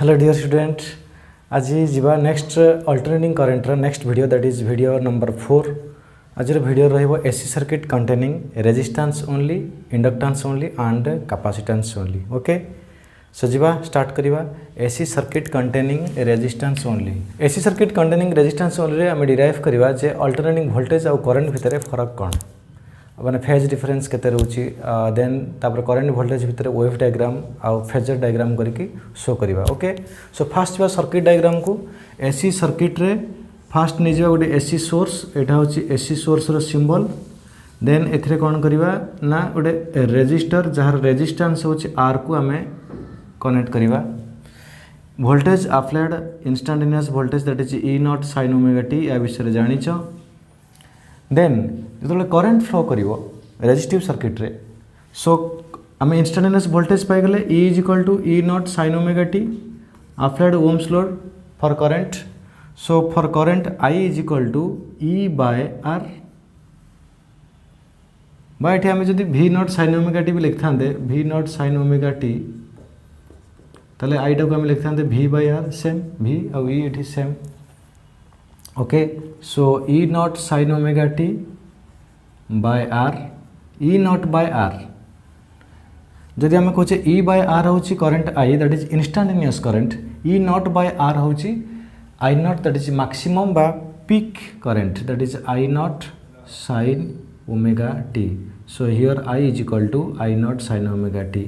Hello dear student, आज जीवा next alternating current next video that is video number 4। आज video रहिबो AC circuit containing resistance only, inductance only and capacitance only. Okay, so जीवा start करिवा। AC circuit containing resistance only, AC circuit containing resistance only रे हम derive करिवा जे alternating voltage और current भितर फरक कोन, माने फेज डिफरेंस केते रहउची, देन तापर करंट वोल्टेज भितर वेव डायग्राम आ फेजर डायग्राम करके शो करिवा। ओके, सो फास्ट जो सर्किट डायग्राम को एसी सर्किट रे फास्ट नै गोटे एसी सोर्स, एटा होची एसी सोर्स रो सिंबल। देन एथरे कोन करिवा ना गोटे रेजिस्टर जहार रेजिस्टेंस होची आर को हमें कनेक्ट करिवा। Voltage applied instantaneous voltage that is E not sin omega t, या विषय जानिचो। देन जो करंट फ्लो करिवो रेजिस्टिव सर्किट रे, सो आम इंस्टेंटेनियस वोल्टेज पाई गले E is equal to E not sin omega t applied Ohm's law for current. So for current I is equal to E by R, बा ये आम जो V naught sin omega t भी लिखता V naught sin omega t, ताले आई टाक आम लिखता V by R same, V और E ये सेम। Okay, so E not sin omega t by R, E not by R जदि आम कहे E बाय R हूँ current I that is instantaneous current, E not by R हूँ I nought that is maximum बा peak current that is I nought sin omega t. So here I is equal to I nought sin omega t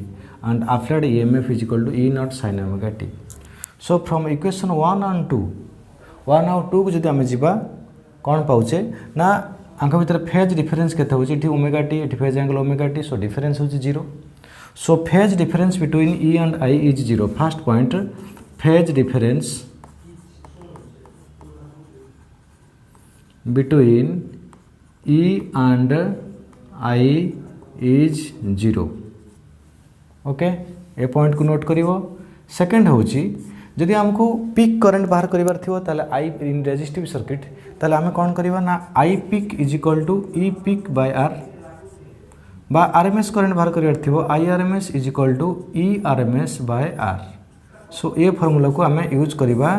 and applied EMF is equal to E not sin omega t. So from equation 1 and 2, 1 और 2 को जब आम जा कौन पाचे ना आंख भीतर फेज डिफरेंस केते होची, इठी ओमेगा टी, इठी phase angle omega t, so difference होची 0। So phase difference between E and I is 0। First point, phase difference between E and I is 0। Okay, ए पॉइंट को नोट करिवो। सेकंड होची जदि आमको पीक करंट बाहर करिवार थिवो ताले I इन रेजिस्टिव सर्किट, ताले आमे कोन करिवा ना I peak is equal to E peak by R, बा RMS करंट बाहर करिवार थिवो I RMS is equal to E RMS by R। So ए फार्मूला को आमे यूज करिवा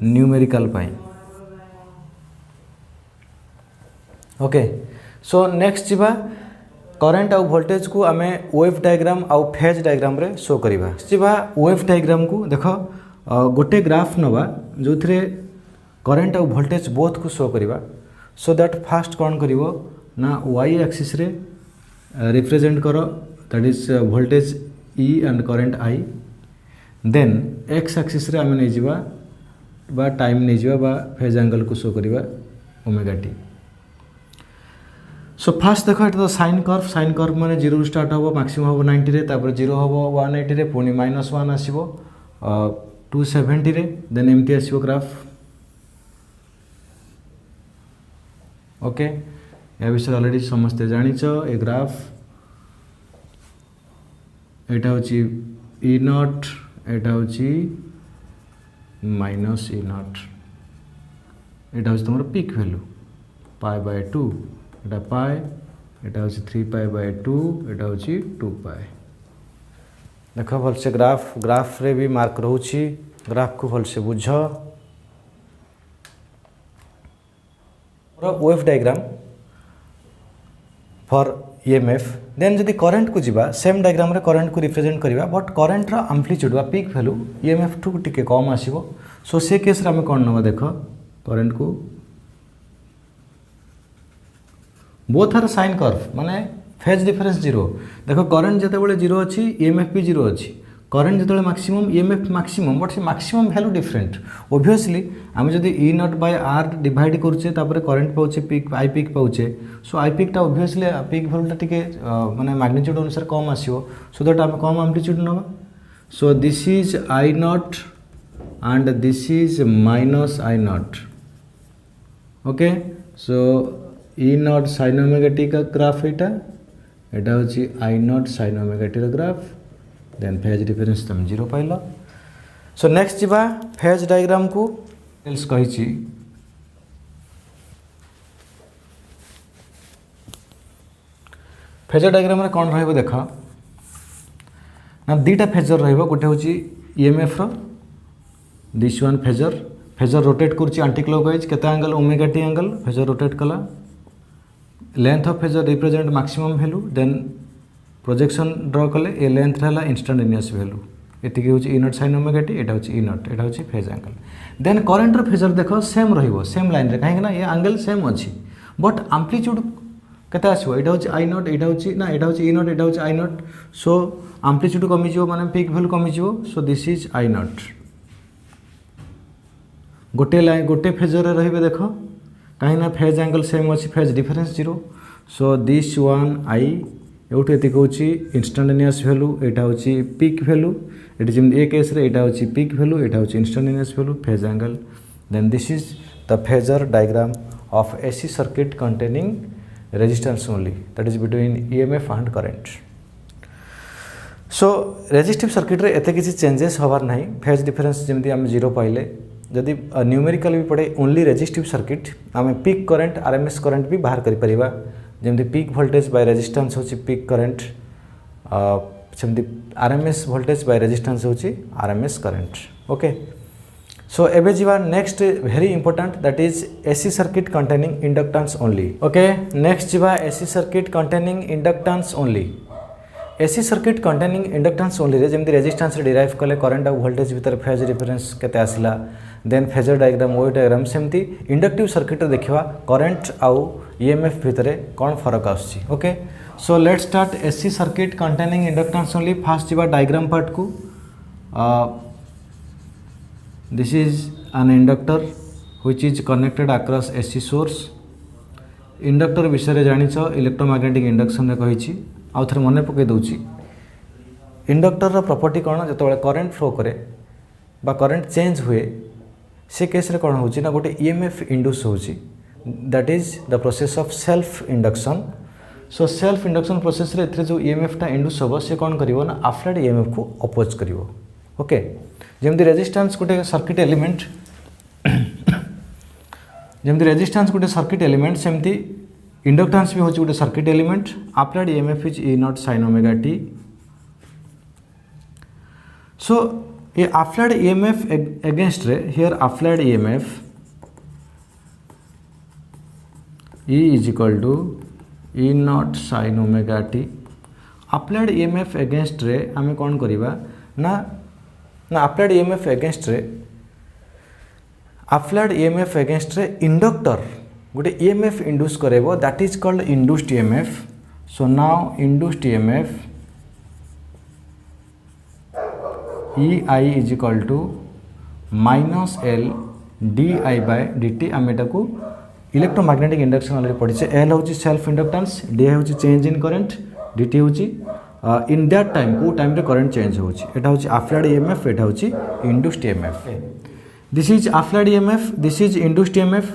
न्यूमेरिकल पाई। ओके, सो नेक्स्ट जीवा करंट और वोल्टेज को आमे वेव डायग्राम और फेज डायग्राम रे शो करिवा। जीवा वेव डायग्राम को देखो गोटे ग्राफ नवा जो थे करंट और वोल्टेज बोथ को शो करिवा। सो दैट फास्ट कौन करिवो ना y एक्सिस रे रिप्रेजेंट करो that is voltage E and current I। Then x axis रे आम नहीं जिवा बा टाइम नहीं जिवा बा फेज एंगल को शो करिवा ओमेगा टी। सो फास्ट देखो ये तो साइन कर्व माने 0 स्टार्ट हो मैक्सिमम हो 90 रे, तापर 0 हो 180 रे, पुणी -1 आसीबो 270 रे, देन एमटी आसीबो ग्राफ। ओके, या विषय ऑलरेडी समझते जानिचो। ए ग्राफ एटा होची E नॉट, एटा होची -E नॉट, एटा होची तुमर पीक वैल्यू पाई बाय 2, एटा पाई, एटा होची 3 पाई बाय 2, एटा होची 2 पाई। देख भल से ग्राफ रे भी मार्क रोची, ग्राफ को भल से बुझ। Wave diagram for EMF, then जदि करंट को जीवा सेम डायग्राम रे करंट को रिप्रेजेंट करिवा, बट करंट रो एम्पलीट्यूड बा पीक वैल्यू EMF टू टिके कम आसीबो। सो से केस रे हम कोन नबा देखो करंट को बोथ आर साइन कर्व माने फेज डिफरेंस 0। देखो करंट जते बेले 0 अछि EMF भी 0 अछि, करंट जते मैक्सिमम EMF मैक्सिमम, बट से मैक्सिमम वैल्यू डिफरेंट। ओब्वियसली आम जदि E not by R divide करूचे तापर करंट पाउचे पीक I पीक पाउचे, सो I पीक टा ओब्वियसली पीक वैल्यूटा टिके माने मैग्नीट्यूड अनुसार कम आसीबो, सो दैट आम कम एम्पलीट्यूड नबा। सो this is I not and this is -I not. Okay, so E not sin omega T का ग्राफ एटा होची I nought sin omega T का ग्राफ, देन फेज डिफरेंस तुम 0 पाइल। सो next जीवा phase diagram को details कही। Phasor diagram रे कौन रहिबो देखा ना, दीटा फेजर रहिबो, गोटे होची EMF रो this one phasor phasor rotate करुच्ची आंटी क्लॉकवाइज केते angle omega t angle phasor rotate कला length of phasor represent maximum value then projection draw कले ए लेंथ रहा इंस्टांटेनियस वैल्यू एतिक हूँ E not sine omega T एटा हूँ इ नॉट एटा हूँ फेज एंगल देन करेन्टर फेजर देख सेम रहिबो सेम लाइन रे कहीं ये एंगल सेम अच्छी बट आम्प्लीट्यूड केते आसो एटा हूँ आई नॉट एटा हूँ ना एटा हूँ इ नॉट एटा हूँ आई नॉट सो आम्प्लीट्यूड कमिज माने पीक वैल्यू कमिज so this is I nought गोटे लाइन गोटे फेजर रे देख कहीं फेज एंगल सेम अच्छी phase difference 0 so this one I एवटू एतिक हूँ इंस्टांटेनियस वैल्यू एटा हूँ पीक वैल्यू ये जमी ए केस रे एटा हूँ पीक वैल्यू एटा हूँ instantaneous value phase angle then this is the phasor diagram of AC circuit containing resistance only that is between EMF and current so resistive circuit रे एते किसी चेंजेस होबार नहीं फेज डिफरेंस जमी आम 0 पाइले जदि न्यूमेरिकल भी पड़े ओनली रेजिस्टिव सर्किट आम पीक करंट आरएमएस करंट भी बाहर करि परिबा जमी पीक वोल्टेज बाय रेजिस्टेंस होची पीक करंट सेमती आरएमएस वोल्टेज बाय रेजिस्टेंस होची आरएमएस करंट ओके सो एबे जीवा next very important that is AC circuit containing inductance only okay next जीवा AC circuit containing inductance only AC circuit containing inductance only रे जमी resistance derive कले current और voltage भीतर phase difference केते आसिला then phasor diagram वो diagram सेमती inductive circuit देखा करंट आउ ईएमएफ भितर कौन फरक आसुची okay so let start AC circuit containing inductance only fast जीवा डायग्राम पार्ट को this is an inductor which is connected across AC source inductor विषय जानिछ इलेक्ट्रोमैग्नेटिक इंडक्शन रे कहिछि आउ थरे मने पके दउछि इंडक्टर रो प्रॉपर्टी कोन जतबे करंट फ्लो करे बा करंट चेंज हुए से केस रे कोन होछि ना गोटे ईएमएफ इंड्यूस होछि that is the process of self induction so self induction process रे एथरे जो ईएमएफ टा इंड्यूस होबो से कोन करिवो ना अप्लाइड ईएमएफ को अपोज करिवो ओके जेमति रेजिस्टेंस गोटे सर्किट एलिमेंट जेमति रेजिस्टेंस गोटे सर्किट एलिमेंट सेमति इंडक्टेंस भी होछि गोटे circuit element applied EMF is E nought sine omega t so ये अप्लाइड ईएमएफ अगेंस्ट रे here applied EMF E is equal to E not sine omega t applied EMF against रे आमे कौन करिबा ना ना अप्लाइड ईएमएफ अगेंस्ट रे applied EMF against रे इंडक्टर गोटे ईएमएफ इंड्यूस करेबो that is called induced EMF so now induced EMF EI is equal to minus L d I by d t आम एटा को इलेक्ट्रोमैग्नेटिक इंडक्शन अलरेडी पढ़ी L हूँ self inductance d हूँ change in current d t हूँ in that time को time रे current change होची एटा हूँ अप्लाइड ईएमएफ एटा हूँ induced EMF this is applied EMF this is induced EMF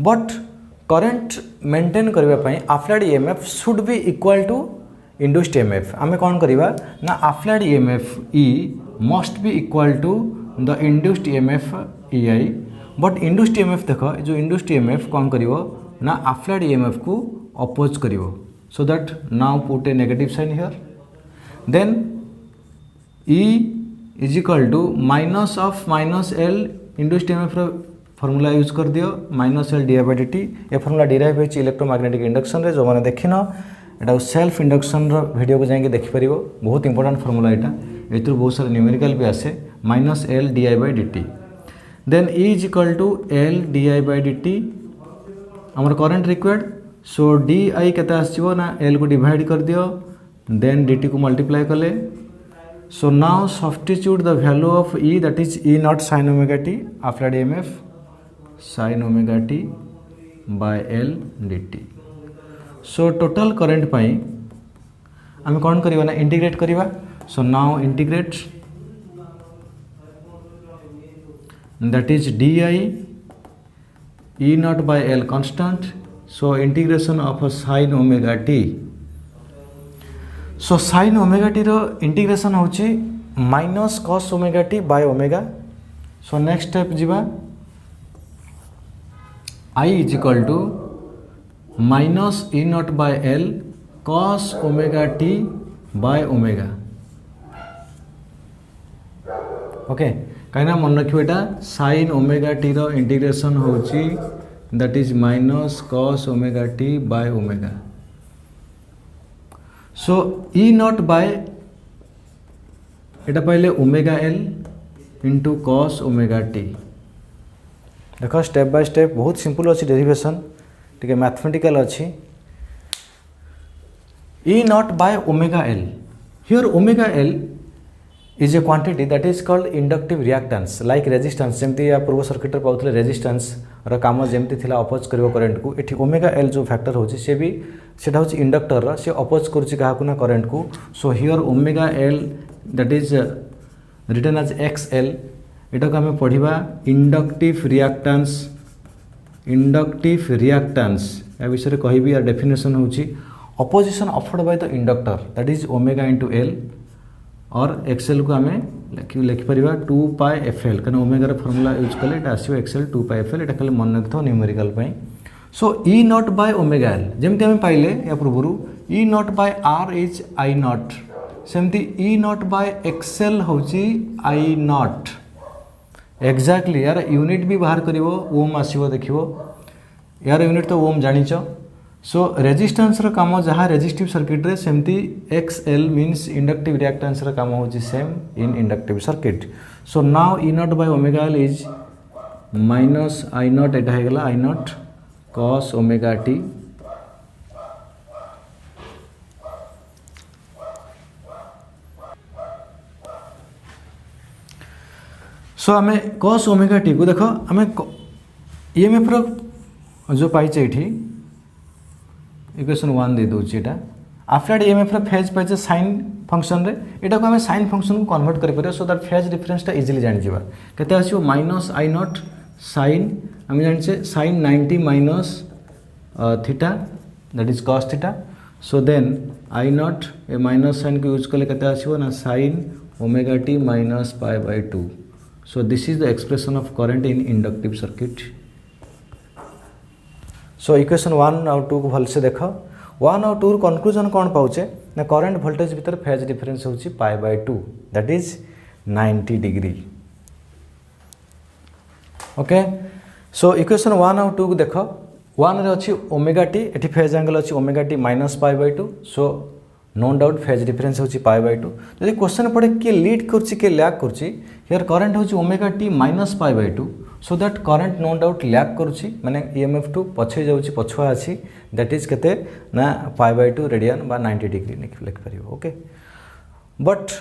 but current maintain करबा पई applied EMF should be equal to induced EMF आमे कौन करिबा ना applied EMF E must be equal to the induced EMF EI but induced EMF देख जो induced EMF कौन करिवो ना अप्लाइड ईएमएफ को अपोज करिवो so that now put a negative sign here then E is equal to minus of minus L induced EMF formula use कर दियो minus L d by d T ये formula derive होइछि electromagnetic induction रे जो माने देखिन एटा self induction रो video को जाके देखि परिबो बहुत इंपोर्टेंट फॉर्मूला एटा एतु बहुत सारा न्यूमेरिकल भी आसे minus L d I by d t then E is equal to L d I by d t आमर current required so d I केते आसीबो ना एल को डिवाइड कर दियो देन डी टी को मल्टीप्लाई कले so now substitute the value of E that is E not sine omega t applied EMF sine omega t by L d t so total current पाई आम कौन करवा ना integrate करवा so now integrate that is d I E nought by L constant so integration of sine omega t so sine omega t रो integration होची minus cos omega t by omega so next step जीवा I is equal to minus E nought by L cos omega t by omega okay कहीं मन रखिए यहाँ sin omega t रो integration होची that is minus cos omega t by omega so E nought by एटा पाइले omega L into cos omega t देख step by step बहुत सिंपल अच्छी डेरिवेशन टी मैथमेटिकल अच्छी E nought by omega L here omega L is a quantity that is called inductive reactance like resistance जमती या पूर्व सर्किट पाउथले रेजिस्टेंस रो काम जमती थिला अपोज करिवो करंट को एठी ओमेगा एल जो फैक्टर होची से भी सेटा होची इंडक्टर रो से अपोज करची काहा को ना करंट को so here omega L that is written as XL एटा को हमें पढिबा इंडक्टिव रिएक्टेंस या विषय कहबी या डेफिनेशन होची opposition offered by the inductor that is omega into L और एक्सएल को आम लिखिपर 2 पाई एफ एल कहीं ओमेगार फर्मूला यूज कले आसो एक्सएल 2 पाई एफ एल यहाँ खाली मन रखिथ numerical so E nought by omega L जमती आम पाइले या पूर्व E nought by R is I nought सेमती ई नॉट बाय एक्सएल होची आई नॉट एक्जाक्टली यार यूनिट भी बाहर कर ओम आसो देखो यार यूनिट तो ओम जानिच सो रेजिस्टेंस रो काम जहाँ रेजिस्टिव सर्किट रे सेमती एक्सएल मीन्स इंडक्टिव रिएक्टेंस रो काम होची same in inductive circuit so now E nought by omega L is minus I not एटा हे गला आई नॉट cos ओमेगा टी सो आमे cos ओमेगा टी को देखो आमे ईएमएफ रो जो पाइचे एठी इक्वेशन 1 दे दूची एटा आफ्टर ईएमएफ रो फेज पाइचे साइन फंक्शन रे एटा को हमें साइन फंक्शन को कन्वर्ट करि परियो सो दैट फेज डिफरेंस टा इजीली जानि जिबा केते आसीओ माइनस आई नॉट साइन हम जानि sine 90 minus theta that is cos theta so then I naught ए माइनस साइन को यूज करले केते आसीओ ना sine omega t minus pi by 2 so this is the expression of current in inductive circuit so equation 1 और 2 को भल से देख 1 और 2 कंक्लूजन कौन पाउचे ना करंट वोल्टेज भीतर फेज डिफरेंस होची pi by 2 that is 90 degree okay so equation 1 और 2 को देख 1 रे अछि ओमेगा टी एठी फेज एंगल अछि omega t minus pi by 2 so no doubt phase difference होची पाई बाय 2 यदि क्वेश्चन पड़े के लीड करछि के लैग करछि हियर करंट होची omega t minus pi by 2 so that current no doubt lag करुच्ची माने ईएमएफ टू पछे जाउची पछुआ अछि दैट इज केते ना पाई बाय 2 रेडियन बा 90 डिग्री लिख परिबो ओके बट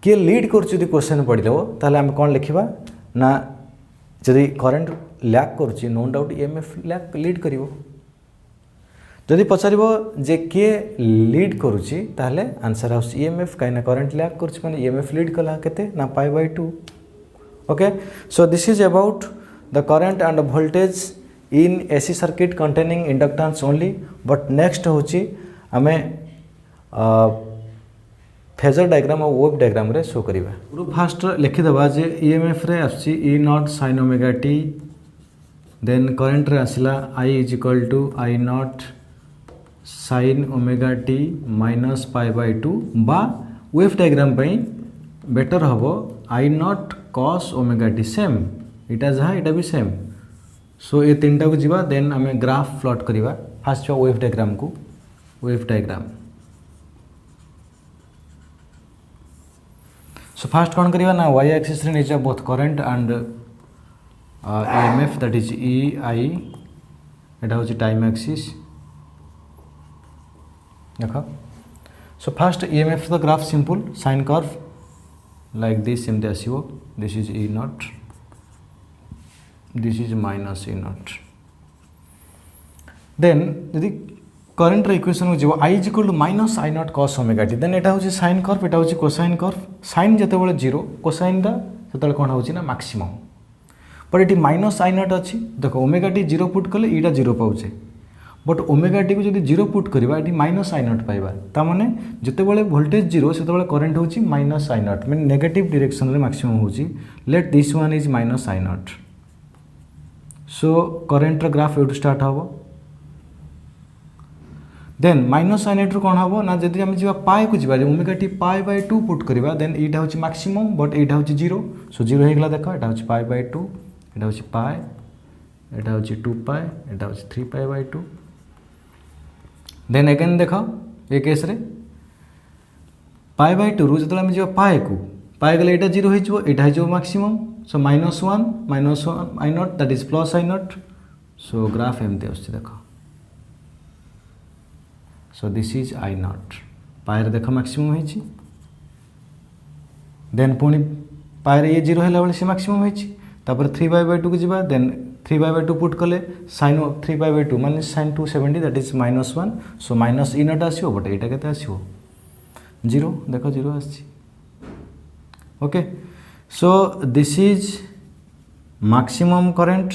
के लीड करुच्ची यदि क्वेश्चन पड़िलो ताले हम कोन लिखिबा ना यदि करंट लैग करुच्ची no doubt EMF lag lead करिवो जदि पचारिबो जे के लीड करुच्ची ताले आंसर हाउस ईएमएफ काइना करंट लैग करुच्ची माने ईएमएफ लीड कला केते ना pi by 2 okay so this is about the current and voltage in AC circuit containing inductance only but next होची हमें फेजर डायग्राम और वेव डायग्राम रे शो करिबा फास्ट लिखि दबा जे ईएमएफ रे आछि E not sin omega t then current रे आसिला I is equal to I nought sin omega t minus pi by 2 बा वेव डायग्राम पई बेटर हबो I nought cos omega t same इटा जहाँ इटा भी सेम सो ये तीनटा को जीवा देन आम ग्राफ प्लॉट करिवा फास्ट वेव डायग्राम को वेव डायग्राम सो फास्ट कौन करिवा ना y एक्सिस रे निचा both current and EMF that is E I एटा होची टाइम एक्सिस देखो so first EMF the graph simple sine curve like this in the SEO this is E naught this is minus E naught then यदि current रे equation हो I is equal to minus I naught cos omega t then एटा होची sin curve एटा होची cosine curve sin जते बेले 0 cosine दा सेतले कोन होची ना मैक्सिमम पर एटी माइनस I naught अछि देखो ओमेगा टी 0 पुट कले ईटा 0 पाउचे बट ओमेगा टी को जदि 0 पुट करबा एटी माइनस आई नॉट पाइबा ता माने जते बेले वोल्टेज 0 सेते बेले करंट होची minus I not mean negative direction रे मैक्सिमम होची let this one is minus I not so current रे ग्राफ एटू स्टार्ट हबो देन माइनस आई नॉट रू कौन हम ना जब आम जा पाए को जा omega T pi by 2 put करवा देन यहाँ हूँ मैक्सिमम बट यहाँ हूँ 0 सो 0 होगा देख यहाँ हूँ पाए बाय 2 यहाँ हूँ पाए यहाँ हूँ 2 पाए यहाँ हूँ 3 पाए बाय 2 देन अगेन देख ये केस रे पाए बाय 2 रू जो आम जा पाए को पाए गले यहाँ 0 हो maximum so -1 I not that is plus I not so graph एमती आस देख सो दिस इज आई नॉट पाए देख मैक्सिमम होती देन पुणी पाए ये 0 है से मैक्सिमम होती 3/2 को जीवा देन 3/2 पुट कले sin 3/2 माने sin 270 that is -1 so minus E not आसो बट यहाँ के आसो 0 देख 0 आसी okay so this is maximum current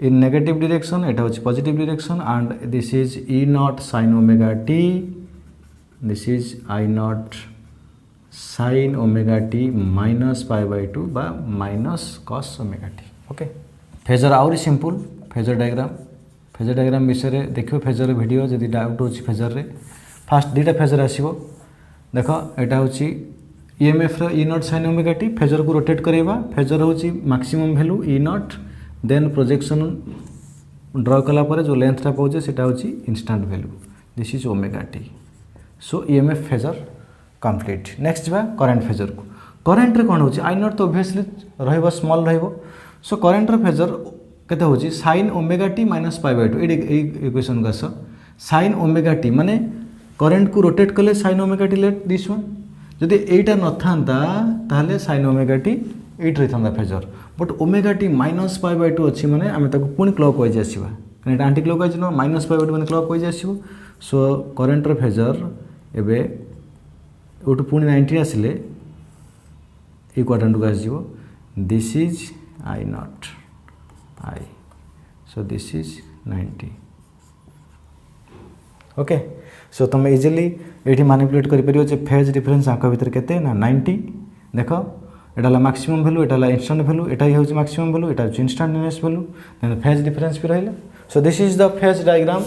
in negative direction এটা হচ্ছে positive direction and this is E naught sin omega t this is I naught sin omega t minus pi by 2 बा minus cos omega t okay phasor आउरी simple phasor diagram विषय देखियो phasor video जदि doubt हो phasor रे first दुटा phasor आसीबो देखो एटा होची EMF रो E naught sin omega t phasor को रोटेट करेबा फेजर होची maximum value E naught then projection draw कला परे जो लेंथटा पाउचे सेटा होची instant value this is omega t so EMF phasor complete next बा करंट फेजर को करंट रे कोन होची आई नॉट तो ऑब्वियसली रहइबो स्मॉल रहइबो सो करंट रे फेजर केते होची sin omega t minus pi by 2 A equation का sin ओमेगा टी माने करंट को रोटेट कले sin omega T let this one जदि एटा न थांता ताले sin ओमेगा टी एट रही था phasor but omega t minus pi by 2 अच्छी माने आम पुणी क्लॉक वाइज आसवा कहीं आंटी क्लॉक वाइज नुह माइनस पाई बाय 2 मैंने क्लॉक वाइज आसो सो करेन्ट फेजर एवं यूटू पुणी 90 आसिले ये क्वाड्रेंट को आसो this is I nought I so this is 90 okay so तुम इजिली ये मैनिपुलेट कर फेज डिफरेन्स आंक भितर केते ना 90 देख एटा मैक्सिमम वैल्यू एटा इंस्टेंट वैल्यू एटा ही होची मैक्सिमम वैल्यू एटा instantaneous value then phase difference भी रहिला so this is the phase diagram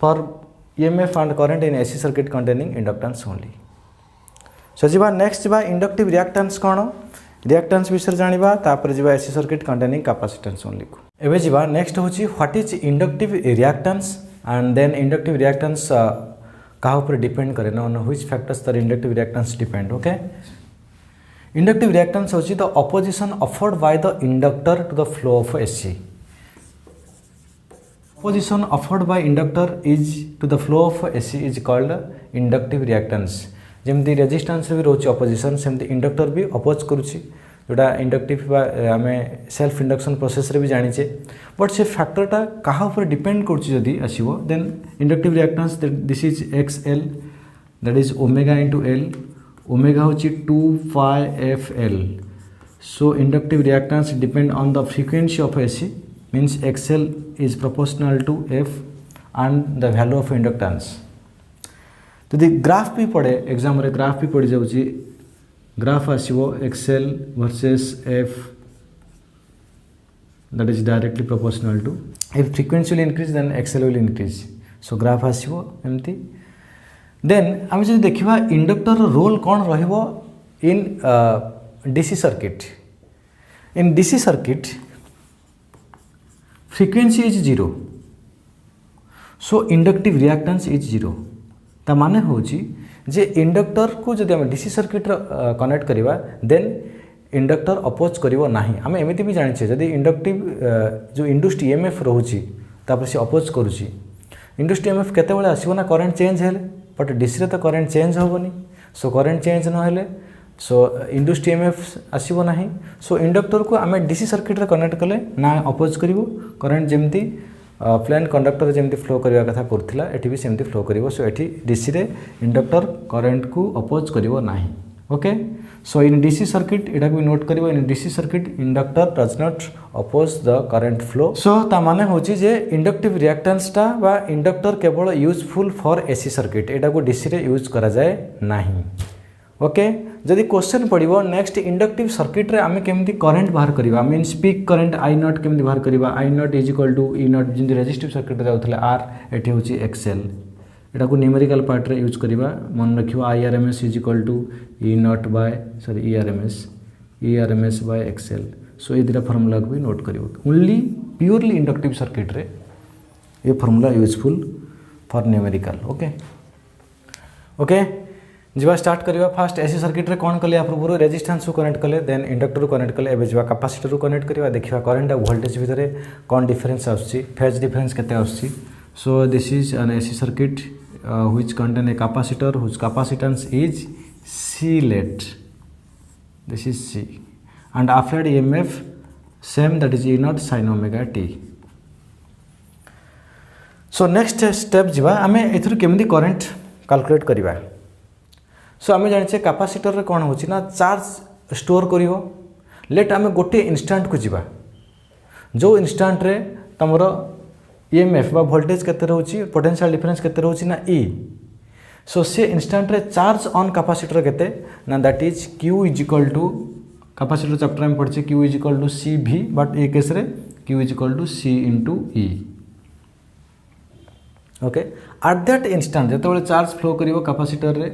for EMF and current in AC circuit containing inductance only so जीवा नेक्स्ट जीवा इंडक्टिव रिएक्टेंस कोन reactance विषय जानिबा तापर जीवा AC circuit containing capacitance only को एबे जीवा नेक्स्ट होची what is inductive reactance and then inductive reactance कहा ऊपर डिपेंड करे on which factors the inductive reactance depend okay inductive reactance होची the opposition offered by the inductor to the flow of AC opposition offered by inductor is to the flow of AC is called inductive reactance जेमती resistance भी रोचे opposition सेमती inductor भी oppose करुच्ची जोटा inductive आम self induction process रे भी जानीचे but से फैक्टरटा कहा ऊपर डिपेंड करुच्ची जदि आसीबो then inductive reactance this is XL that is omega into L omega होची 2πfL so inductive reactance depend on the frequency of AC means XL is proportional to F and the value of inductance यदि graph भी पड़े exam रे graph भी पड़ जाउची graph आसीबो XL versus F that is directly proportional to if frequency will increase then XL will increase so graph आसीबो एमती then आम जो देखा इंडक्टर रोल कौन रहिबो इन DC circuit frequency is 0 so inductive reactance is 0 ता माने होची जे इंडक्टर को जदि आम डीसी सर्किट कनेक्ट करवा देन इंडक्टर अपोज करिवो नाही आम एमिति भी जानिछे जदि इंडक्टिव जो इंड्यूस्ड ईएमएफ रहउची तापर से अपोज करूची इंड्यूस्ड ईएमएफ केते बेले आसीबो ना करंट चेंज हेले बट डीसी रे तो करंट चेंज होबनी सो करंट चेंज न हेले सो इंड्यूस्ड ईएमएफ आसीबो नाही सो इंडक्टर को आम डीसी सर्किट रे कनेक्ट कले ना अपोज करिवो करंट जेमती प्लेन कंडक्टर जेमती फ्लो करवा कथा करथिला एठी भी सेमती फ्लो करिवो सो एठी डीसी रे इंडक्टर करंट को अपोज करिवो नाही okay so in DC circuit एटा भी नोट करिवो in DC circuit inductor does not oppose the current flow so ता माने होची जे इंडक्टिव रिएक्टेंस टा बा इंडक्टर केवल यूजफुल फॉर एसी सर्किट एटा को डीसी रे यूज करा जाए नाही ओके जदि क्वेश्चन पड़िबो नेक्स्ट इंडक्टिव सर्किट रे आमे केमती करंट बाहर करिबा means peak current I naught केमती बाहर करिबा I naught is equal to E naught जिंदी रेजिस्टिव सर्किट रे जाउथले आर एठी होची XL एटा को न्यूमेरिकल पार्ट रे यूज करबा मन रखियो IRMS is equal to E not by sorry ERMS by XL। So ये दुटा फार्मूला को भी नोट करियो। ओनली प्योरली इंडक्टिव सर्किट रे ये formula useful for numerical. Okay जीवा स्टार्ट करवा। फास्ट एसी सर्किट रे कौन कले पूर्व रेजिस्टेंस को कनेक्ट कले देन इंडक्टर को कनेक्ट कले एबे जीवा कैपेसिटर को कनेक्ट करवा देखिवा करंट और वोल्टेज भितर कौन डिफरेंस आउची फेज डिफरेंस केते आउची। So this is an AC circuit which contain a capacitor which capacitance is C let, this is C and applied EMF same that is E naught sin omega t। So next step जीवा आमे एथुर केमदी current calculate करिवा। सो आमे जानिछे capacitor रे कोन होछि ना charge store करिवो। Late आमे गोटे instant को जीवा जो इंस्टेंट रे तमरो EMF बा वोल्टेज केते रहउछि पोटेंशियल डिफरेंस केते रहउछि ना E। सो से इंस्टेंट रे चार्ज ऑन कैपेसिटर केते ना that is Q is equal to capacitor chapter में पढ़छे Q is equal to CV but ए केस रे Q is equal to C into E। Okay at that instant जो charge flow करिवो capacitor रे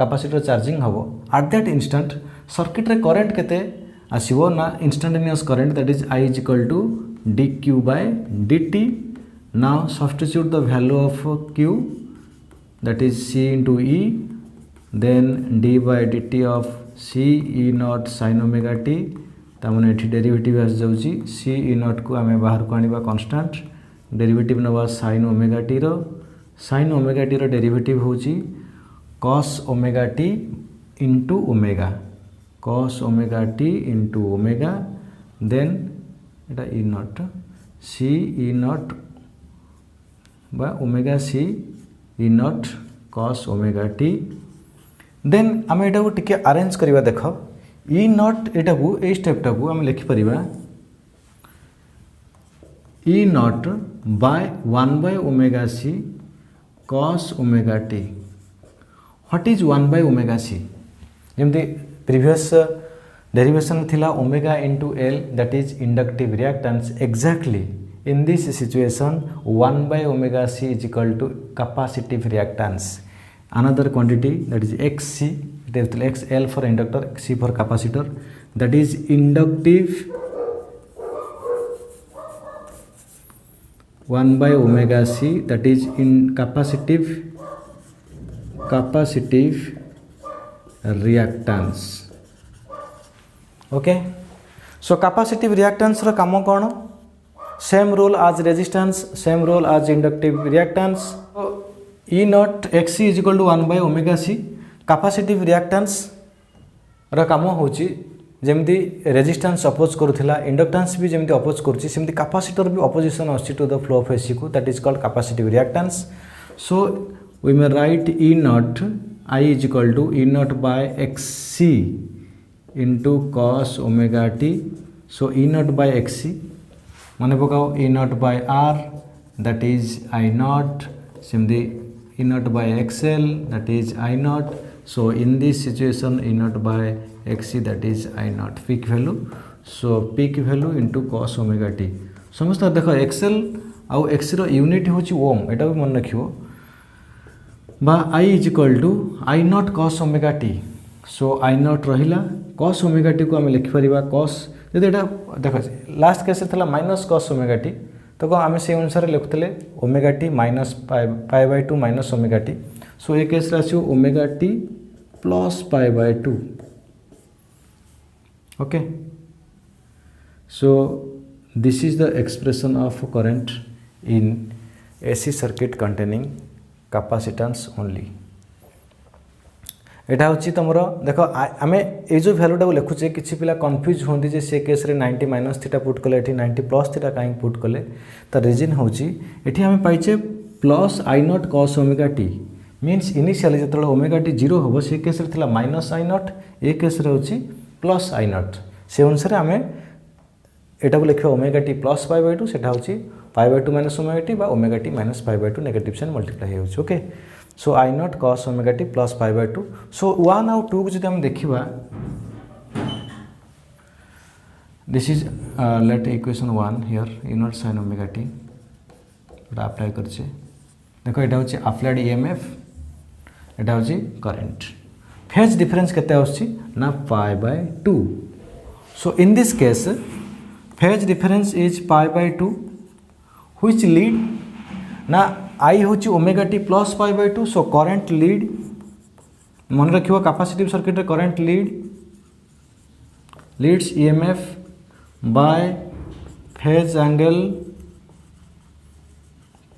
capacitor charging हबो at that instant circuit रे current केते आसीबो ना instantaneous current that is I is equal to dq by dt। Now substitute the value of q that is C into E then d by dt of C E naught sin omega t। तामने एठी derivative आस जाउची C E naught को आमे बाहर को आनिबा constant derivative नवा sin omega t रो sin omega t रो डेरिवेटिव होची cos omega t into omega cos omega t into omega then एटा E naught C E naught बा omega C E naught cos omega t। Then आम एटा को टिके arrange करिवा देख E naught एटा को ए स्टेप टा को हम लिखि परिबा E naught by 1 by omega c cos omega t। What is 1 by omega c जेमति प्रीवियस डेरिवेशन थिला omega into L that is inductive reactance. Exactly in this situation 1 by omega c is equal to capacitive reactance, another quantity that is xc, it is xl for inductor, c for capacitor, that is inductive 1 by omega c that is in capacitive reactance। okay so capacitive reactance रो काम कोन same role as resistance same role as inductive reactance। so E naught xc is equal to 1 by omega c capacitive reactance रा काम होची जेमती resistance oppose करूथिला inductance भी जेमती oppose करूची सेमती कैपेसिटर भी अपोजिशन आछि to the flow of AC को that is called capacitive reactance. So we may write E naught I is equal to E naught by xc into cos omega t। so E naught by xc माने पकाओ E naught by R that is I naught सिमदी E naught by XL that is I naught। so in this situation E naught by XC that is I naught peak value। so peak value into cos omega t समस्त देखो XL आउ XC रो unit होची ओम एटा भी मन रखियो बा I is equal to I naught cos omega t। so I naught रहिला cos omega t को हम लिखि परिबा cos यदि एटा देखो लास्ट केस थला माइनस cos ओमेगा टी तो आम से अनुसार लिखुले omega t minus pi by 2 minus omega t. So ए केस आसो omega t plus pi by 2। Okay so this is the expression of current in AC circuit containing capacitance only. एटा होची तमरो देखो आमे ए जो वैल्यूटा को लिखुचे किछि पिला कंफ्यूज होंदी जे से केस रे 90 माइनस थीटा पुट कले एठी 90 प्लस थीटा काई पुट कले त रीजन होची एठी हमें पाइचे plus I naught cos omega t means initially जतले ओमेगा t 0 होबो से केस रे थिला माइनस I naught ए केस रे होची प्लस I naught। से अनुसार हमें एटा को लिखो omega t plus pi by 2 सेटा होची pi by 2 minus omega t बा omega t minus pi by 2 negative sign multiply होची। Okay so I naught cos omega t plus pi by 2। So 1 और 2 को जब हम देखिबा this is let equation 1 here E naught sin omega t एटा apply करछे देखो यहाँ हूँ अप्लाइड ईएमएफ, यहाँ हूँ करंट। फेज डिफरेंस केते आउछि ना π/2। So in this case phase difference is π/2 which lead ना आई हूँ omega t plus π/2। So current lead मन रखियो कैपेसिटिव सर्किट रे current leads EMF by phase angle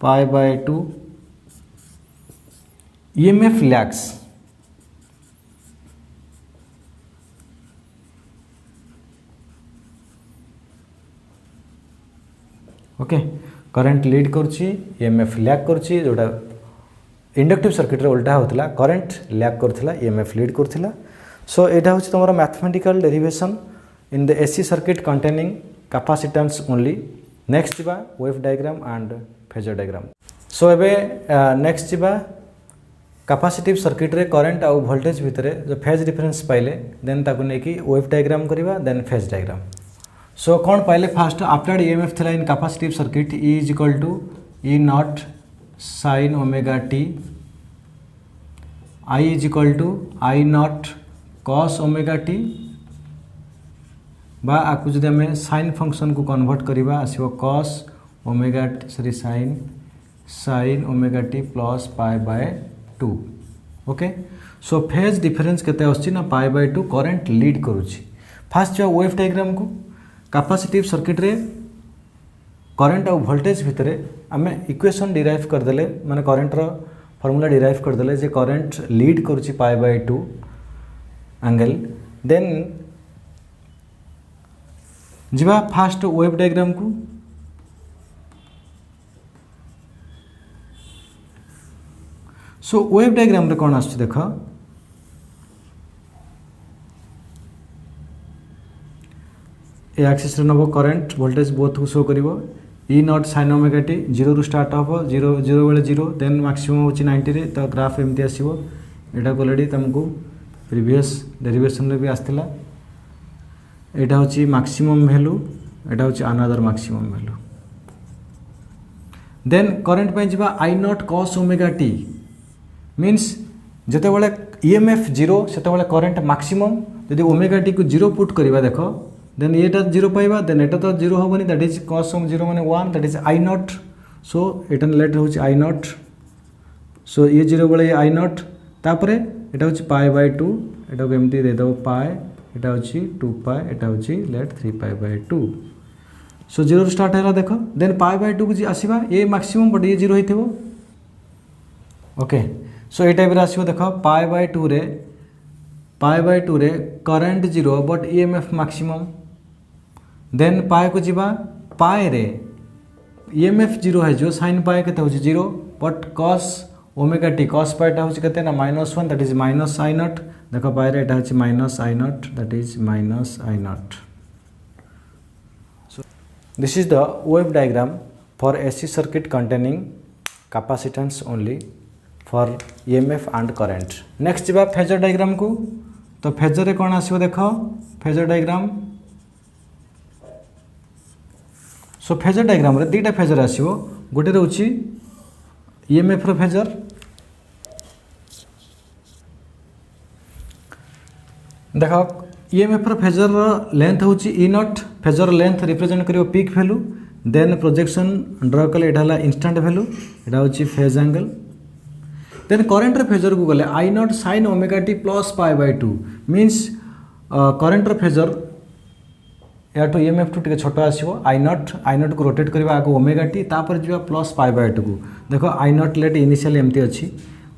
π/2। EMF lags okay current lead करुच्ची EMF lag करुच्ची जोटा inductive circuit रे उल्टा होता करंट लैग करथिला ईएमएफ लीड करथिला। सो एटा होची तमरा mathematical derivation in the AC circuit containing capacitance only. Next जीवा wave diagram and phasor diagram. So एबे नेक्स्ट जीवा कैपेसिटिव सर्किट रे करंट आउ वोल्टेज भितरे जो फेज डिफरेंस पाइले देन ताकु नेकी वेव डायग्राम करिवा देन फेज डायग्राम। सो कौन पाइले फास्ट अप्लाइड ईएमएफ थिला in capacitive circuit E is equal to E not sine omega t, I is equal to I naught cos omega t बा आकु जदि हमें साइन फंक्शन को convert करिवा आसीबो cos omega sorry sine omega t plus π/2। Okay so phase difference केते आछि ना π/2 करंट लीड करूछि। फास्ट जो वेव डायग्राम को कैपेसिटिव सर्किट रे करंट और वोल्टेज भितर आमे इक्वेशन डिराइव करदेले माने करंट रो फार्मूला डिराइव करदेले जे करंट लीड करूछि π/2 एंगल। देन जीवा फास्ट वेव डायग्राम को। सो वेव डायग्राम रे कोन आछ देखो ए एक्सिस रे नबो करंट वोल्टेज बोथ को शो करिवो E not sine omega t 0 रु स्टार्ट हो 0 0 बेले 0 देन मैक्सिमम होची 90 रे तो ग्राफ एमती आसीबो। एटा ऑलरेडी तुमको प्रीवियस डेरिवेशन रे भी आस्थिला। एटा होची मैक्सिमम वैल्यू, एटा होची another maximum value. Then current पे जिबा I naught cos omega t means जते बेले ईएमएफ 0 सेते बेले करंट मैक्सिमम यदि ओमेगा टी को 0 पुट करिवा देखो देन ये 0 पाइबा देन एटा तो 0 होबनी दैट इज cos 0 माने 1 that is I not. So Etah late होची I नॉट। सो ये 0 बेले I नॉट तापरे एटा होची π/2 एटा को एमती दे दो पाई एटा होची 2 पाई एटा होची लेट 3π/2। सो 0 स्टार्ट हैला देखो देन π/2 को जी आसीबा ये मैक्सिमम बट ये 0 होइथिबो। ओके सो ए टाइप रे आसीबो देखो π/2 रे current 0 but EMF maximum. Then पाए को जीवा पाए रे ईएमएफ 0 है जो साइन पाए केते होची 0 but cos omega T cos पाएटा होची केते ना -1 that is minus I not. देखो पाए रे एटा होची minus I nought that is minus I not. So this is the wave diagram for AC circuit containing capacitance only for EMF and current. Next जीवा phasor diagram को। तो phasor रे कोन आसीबो देखो phasor diagram. सो phasor diagram रे दीटा phasor आसीबो गोटे रहउची EMF रो phasor देखो EMF रो फेजर लेंथ होची E naught. Phasor length represent करियो peak value then projection draw कले एटा हला इंस्टेंट वैल्यू एटा होची फेज एंगल। देन करंट रो फेजर को गले I naught sine omega t plus π/2 means current रो फेजर या तो ईएमएफ टू टिके छोट आसीबो I नॉट को रोटेट करबा आगो ओमेगा टी तापर जिबा प्लस π/2 को। देखो I नॉट लेट इनिशियल एमती अछि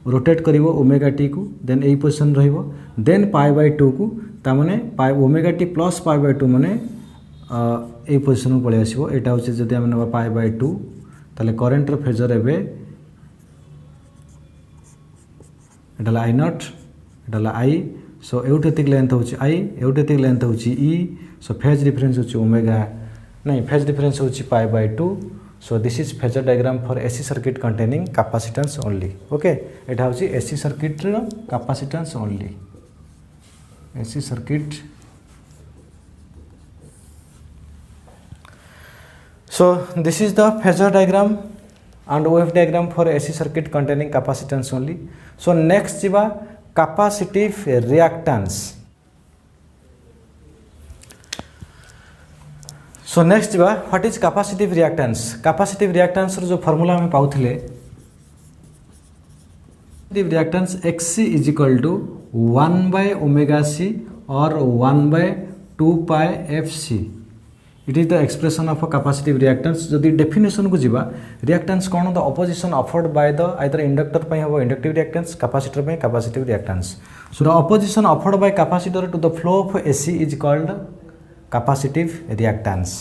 रोटेट करिवो ओमेगा टी को देन एई पोजीशन रहिबो देन π/2 को ता माने ओमेगा टी प्लस π/2 माने एई पोजीशन को पळे आसीबो। एटा होचे जदि हम नबा π/2 ताले करंट रो फेजर एबे एटा I नॉट एटा I। सो एउटेतिक लेंथ होची I एउटेतिक लेंथ होची E। सो फेज डिफरेंस होची ओमेगा नहीं फेज डिफरेंस होची π/2। So this is phasor diagram for AC circuit containing capacitance only. Okay एटा होची एसी सर्किट रो capacitance only AC circuit. So this is the phasor diagram and wave diagram for AC circuit containing capacitance only. So next jiba capacitive reactance. So next jiba what is capacitive reactance? Capacitive reactance रो जो formula हमें पाउथिले capacitive reactance XC is equal to 1 by omega C or 1 by 2 pi FC. It is the expression of a capacitive reactance. जदि definition को जिबा reactance कौन the opposition offered by the either inductor पे हो inductive reactance, capacitor पे capacitive reactance. So the opposition offered by capacitor to the flow of AC is called capacitive reactance.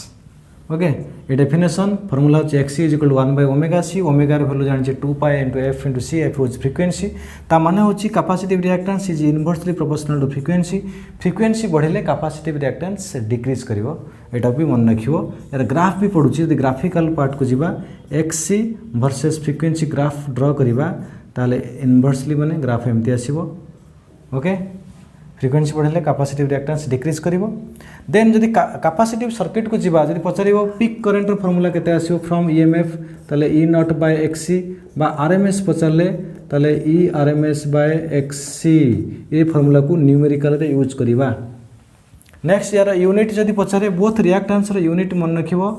Okay ये definition formula होची XC is equal to 1 by omega C. Omega र value जानि 2 pi into F into C. F is frequency. ता माने होची capacitive reactance is inversely proportional to frequency. Frequency बढ़ले capacitive reactance decrease करिवो. एटा भी मन रखिवो. यार ग्राफ भी पडुची यदि ग्राफिकल पार्ट को जिबा XC versus frequency graph draw करिबा ताले इनवर्सली माने ग्राफ एमती आसीबो. ओके फ्रीक्वेंसी बढ़ले कैपेसिटिव रिएक्टेंस डिक्रीज करिवो. देन जदि कैपेसिटिव सर्किट को जिबा जदि पचारिबो पीक करंट रो फार्मूला केते आसीबो फ्रॉम EMF ताले E नॉट बाय XC बा RMS पचारले ताले E RMS बाय XC ये फार्मूला को न्यूमेरिकल रे यूज करिबा. नेक्स्ट यार यूनिट जदि पचारे बोथ रिएक्टेंस रो यूनिट मन रखिबो.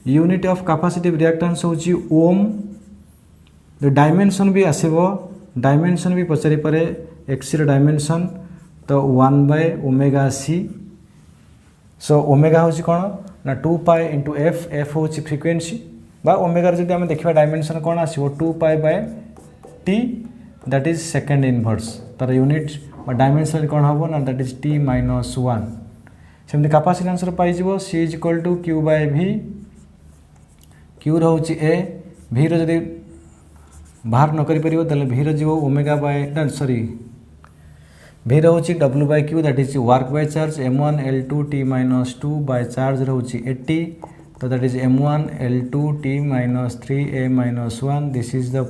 यूनिट ऑफ कैपेसिटिव रिएक्टेंस होची ओम. द डायमेंशन भी आसीबो. डायमेंशन भी पचारि पारे XC रो डायमेंशन तो 1 by omega C. So omega होची कोन ना 2 पाई इनटू F. F होची फ्रीक्वेंसी बा ओमेगा रे जदि हम देखिबा डायमेंशन कोन आसीबो 2 pi by T that is second inverse. तार यूनिट बा डायमेंशन कोन हबो ना दैट इज T - 1. सेमति कैपेसिटेंस रे पाई जिवो C is equal to Q by V. Q रहउची A. V रो जदि बाहर न करि परिबो तले V रो जिवो ओमेगा बाय ना sorry V रोची W by Q that is work by charge M1 L2 T minus 2 by charge रोची 80 तो that is M1 L2 T minus 3 A minus 1. This is the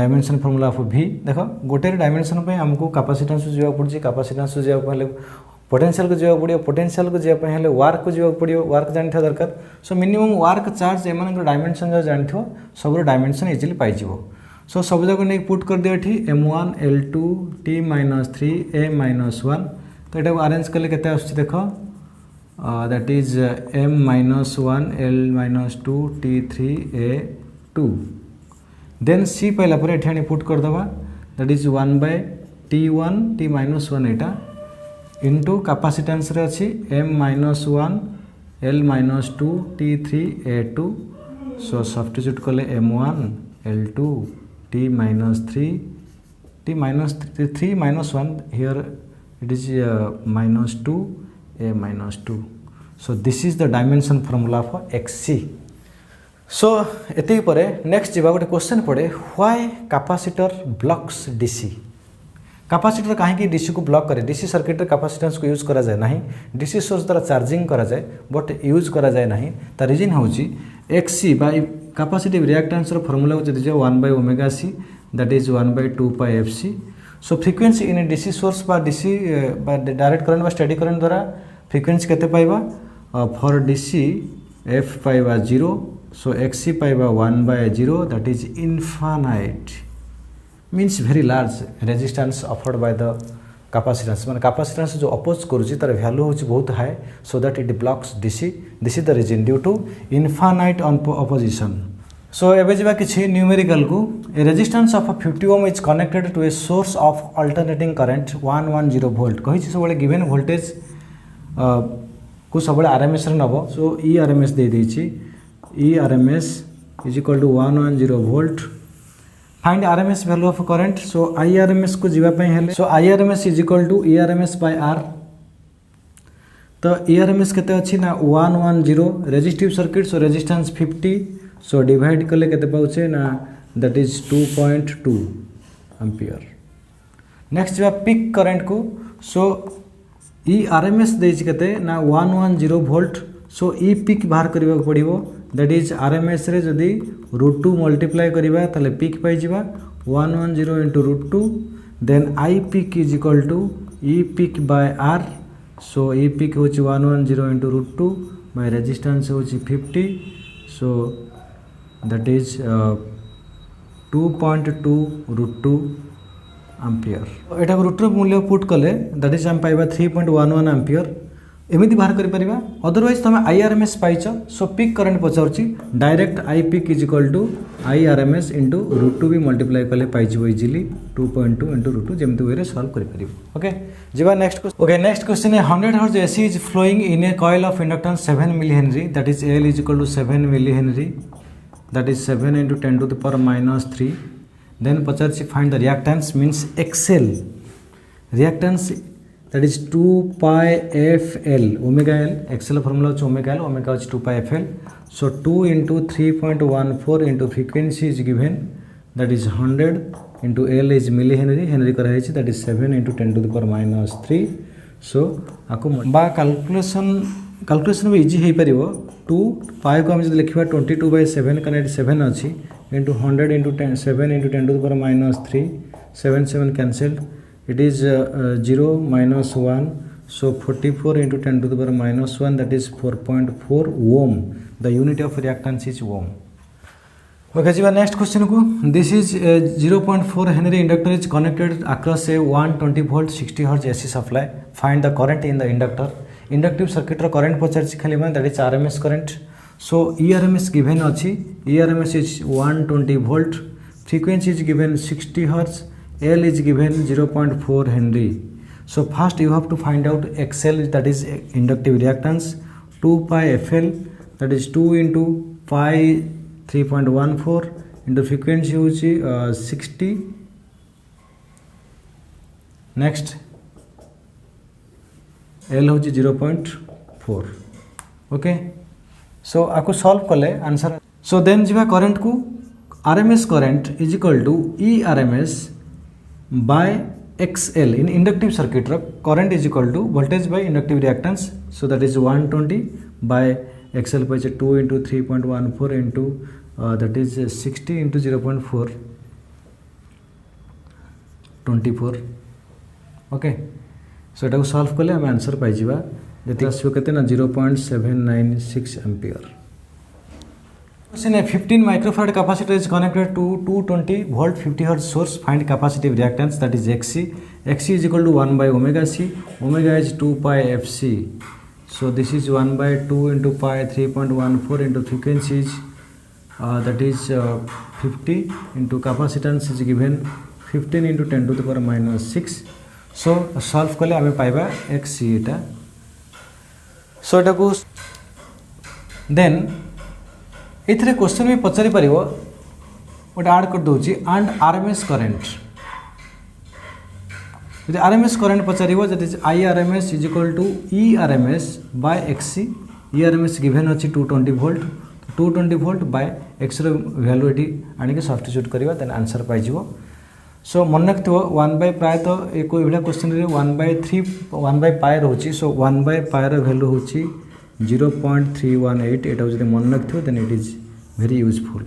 dimension formula of V. देखो गोटे dimension पे हमको capacitance को जीवा पड़छि. Capacitance को जीवा पहले पोटेंशियल को जीवा पड़ियो. पोटेंशियल को जीवा पहले वर्क को जीवा पड़ियो. वर्क जानथियो दरकार. सो मिनिमम वर्क चार्ज एमान डायमेंशन जो जानथियो सब डायमेंशन इजीली पाई जिवो. सो सब जगह नहीं पुट कर दियो एठी M1 L2 T minus 3 A minus 1. तो एटा अरेंज करले केते आछी देखो that is M minus 1 L minus 2 T3 A 2. Then C पहला पर एठी आनी पुट कर दबा that is 1 by T1 T minus 1 Etah into capacitance रे अछि M minus 1 L minus 2 T3 A 2. So substitute करले M1 L2 T minus 3 T minus 3 minus 1 here it is minus 2 A minus 2. So this is the dimension formula for XC. So एति परे next जिबा गोटे question पड़े why capacitor blocks DC. Capacitor कहीं की DC को block करे. DC circuit रे कैपेसिटेंस को यूज करा जाए नहीं. DC सोर्स द्वारा चार्जिंग करा जाए बट यूज करा जाए नहीं. ता रीजन होची XC बाय कैपेसिटिव रिएक्टेंस रो फार्मूला हो जदि 1 by omega C that is 1 by 2 pi FC. So frequency in DC source बा DC बा डायरेक्ट करंट बा स्टेडी करंट द्वारा फ्रीक्वेंसी केते पाइबा फॉर DC F पाइबा 0. सो XC पाइबा 1 by 0 that is infinite means very large resistance offered by the capacitance. माने capacitance जो अपोज करूची तार वैल्यू होची बहुत high so that it blocks DC. This is the reason due to infinite opposition. So एबे जिबा किछि न्यूमेरिकल को a resistance of 50 ohm is connected to a source of alternating current 110 volt. कहि छि सबले गिवन वोल्टेज को सबले RMS रे नबो. सो E RMS दे दै छि. E RMS is equal to 110 volt. Find RMS value of current. So IRMS को जीवा पई हेले so IRMS is equal to ERMS by R. तो ERMS केते अछि ना 110 resistive circuit. So resistance 50 so divide करले केते पाउछे ना दैट इज 2.2 एम्पियर. नेक्स्ट जीवा पिक करंट को. सो ERMS देछि केते ना 110 वोल्ट. सो E पिक बाहर करबा पड़िबो दैट इज RMS रे जदी √2 मल्टीप्लाई करिबा ताले पिक पाई जिबा 110 into √2. Then I peak is equal to E peak by R. So E peak होची 110 into √2 बाय रेजिस्टेंस होची 50. सो दैट इज 2.2 √2 एम्पियर एटा √2 मूल्य पुट कले दैट इज हम पाइबा 3.11 एम्पियर एमती बाहर कर परिबा अदरवाइज तुम IRMS पाइच सो पीक करंट पचारुची direct I peak is equal to IRMS into √2 भी मल्टीप्लाई कले पाइजिबो इजीली 2.2 इंटू √2 जेमती वे रे सॉल्व कर परिबो ओके जीवा नेक्स्ट क्वेश्चन है 100 hertz AC is flowing in a coil of inductance 7 millihenry that is L is equal to 7 millihenry that is 7 into 10 to the power -3 then पचारची find the reactance means XL reactance that is 2 pi FL omega L XL formula is omega L omega is 2 pi FL so 2 into 3.14 into frequency is given that is 100 into L is millihenry henry करा है that is 7 into 10 to the power -3 so आको बा calculation भी easy है परिवो 2 pi को हम जब लिखिबा 22/7 connect 7 अछि into 100 into 10 7 into 10 to the power -3 7 cancelled it is 0 minus 1 so 44 into 10 to the power -1 that is 4.4 ohm the unit of reactance is ohm okay ji next question को this is 0.4 henry inductor is connected across a 120 volt 60 hertz AC supply find the current in the inductor inductive circuit ro current पचारछि खाली man that is RMS current so ERMS given अछि ERMS is 120 volt frequency is given 60 hertz L is given 0.4 henry so first you have to find out XL that is inductive reactance 2 pi FL that is 2 into pi 3.14 into frequency होची 60 next L होची 0.4 okay so आपको solve कले answer so then जिवा current को RMS current is equal to ERMS by XL in inductive circuit current is equal to voltage by inductive reactance so that is 120 by XL by 2 into 3.14 into that is 60 into 0.4 24 okay so এটা solve कले हम answer पाइ जिबा जति आसो केते ना 0.796 ampere Question a 15 microfarad capacitor is connected to 220 volt 50 hertz source. Find capacitive reactance that is XC. XC is equal to 1 by omega C. Omega is 2 pi FC. So this is 1 by 2 into pi 3.14 into frequency is that is 50 into capacitance is given 15 into 10 to the power -6. So solve कले हमें पाइबा XC एटा. So एटा को then एथरे question भी पचारि परिबो ओटा add कर दोची and RMS current यदि RMS current पचारिबो that is IRMS is equal to ERMS by XC ERMS given अछि 220 वोल्ट 220 वोल्ट बाय X रो वैल्यू एटी आनी के सब्स्टिट्यूट करबा देन आंसर पाइ जिवो सो मन रखथिबो 1 बाय प्राय तो एको एबला क्वेश्चन रे 1/3 1 बाय पाई रहउची सो 1 बाय पाई रो वैल्यू होची 0.318 एटा जदि मन रखथिबो then it is very useful.